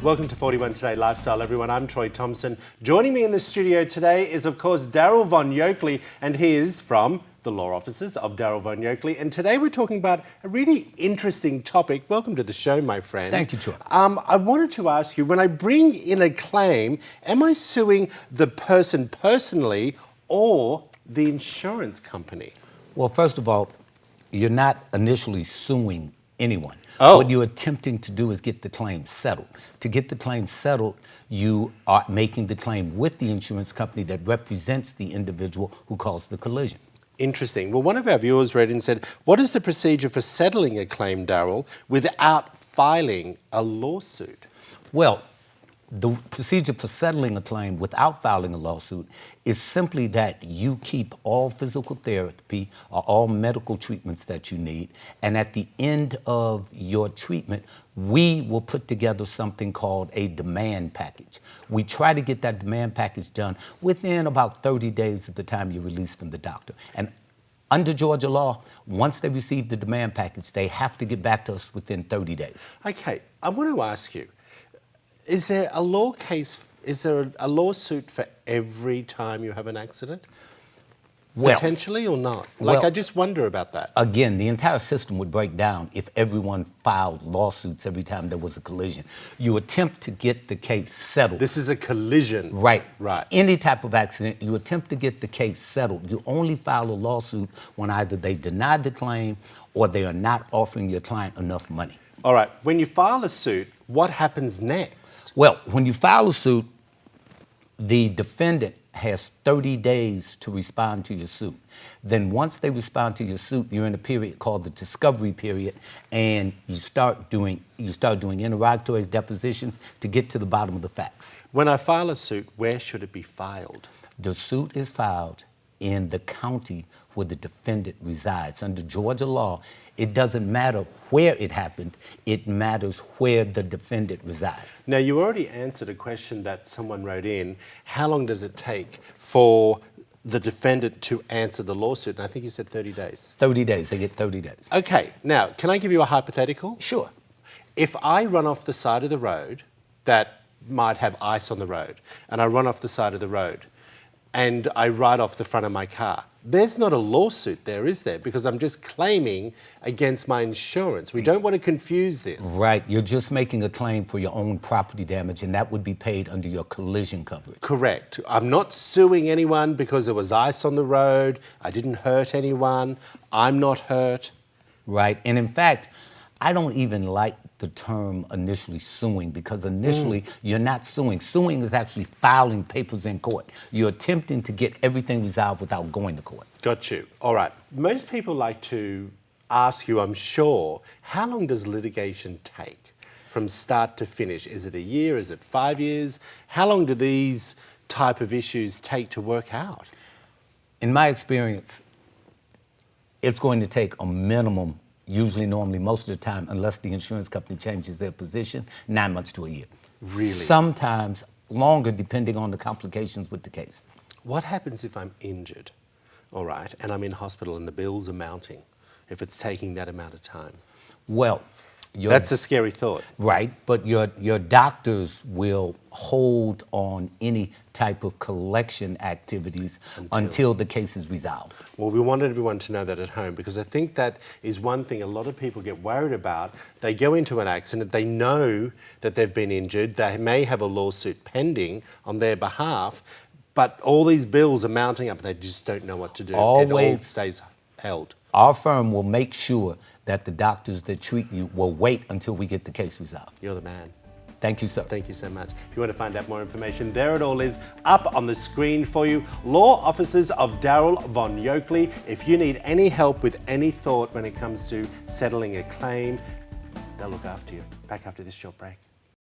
Welcome to 41 Today Lifestyle, everyone. I'm Troy Thompson. Joining me in the studio today is, of course, Daryl Von Yokely, and he is from the law offices of Daryl Von Yokely. And today we're talking about a really interesting topic. Welcome to the show, my friend. Thank you, Troy. I wanted to ask you, when I bring in a claim, am I suing the person personally or the insurance company? Well, first of all, you're not initially suing anyone. Oh. What you're attempting to do is get the claim settled. To get the claim settled, you are making the claim with the insurance company that represents the individual who caused the collision. Interesting. Well, one of our viewers read and said, what is the procedure for settling a claim, Daryl, without filing a lawsuit? Well, the procedure for settling a claim without filing a lawsuit is simply that you keep all physical therapy or all medical treatments that you need, and at the end of your treatment, we will put together something called a demand package. We try to get that demand package done within about 30 days of the time you're released from the doctor. And under Georgia law, once they receive the demand package, they have to get back to us within 30 days. Okay, I want to ask you, is there a lawsuit for every time you have an accident? Well, potentially or not? well, I just wonder about that. Again, the entire system would break down if everyone filed lawsuits every time there was a collision. You attempt to get the case settled. This is a collision. Right. Right. Any type of accident, you attempt to get the case settled. You only file a lawsuit when either they denied the claim or they are not offering your client enough money. All right. When you file a suit, what happens next? Well, when you file a suit, the defendant has 30 days to respond to your suit. Then once they respond to your suit, you're in a period called the discovery period, and you start doing interrogatories, depositions to get to the bottom of the facts. When I file a suit, where should it be filed? The suit is filed in the county where the defendant resides. Under Georgia law, it doesn't matter where it happened, it matters where the defendant resides. Now, you already answered a question that someone wrote in. How long does it take for the defendant to answer the lawsuit? And I think you said 30 days. 30 days, they get 30 days. Okay, now, can I give you a hypothetical? Sure. If I run off the side of the road that might have ice on the road, and I run off the side of the road, and I ride off the front of my car, there's not a lawsuit there, is there? Because I'm just claiming against my insurance. We don't want to confuse this. Right, you're just making a claim for your own property damage, and that would be paid under your collision coverage. Correct. I'm not suing anyone because there was ice on the road. I didn't hurt anyone. I'm not hurt. Right, and in fact, I don't even like the term initially suing, because initially you're not suing. Suing is actually filing papers in court. You're attempting to get everything resolved without going to court. Got you. All right. Most people like to ask you, I'm sure, how long does litigation take from start to finish? Is it a year? Is it 5 years? How long do these type of issues take to work out? In my experience, it's going to take a minimum, usually, normally, most of the time, unless the insurance company changes their position, 9 months to a year. Really? Sometimes longer, depending on the complications with the case. What happens if I'm injured, all right, and I'm in hospital and the bills are mounting, if it's taking that amount of time? Well, that's a scary thought. Right, but your doctors will hold on any type of collection activities until the case is resolved. Well, we wanted everyone to know that at home, because I think that is one thing a lot of people get worried about. They go into an accident, they know that they've been injured, they may have a lawsuit pending on their behalf, but all these bills are mounting up and they just don't know what to do. It all stays held. Our firm will make sure that the doctors that treat you will wait until we get the case resolved. You're the man. Thank you, sir. Thank you so much. If you want to find out more information, there it all is up on the screen for you. Law offices of Daryl Von Yokely. If you need any help with any thought when it comes to settling a claim, they'll look after you. Back after this short break.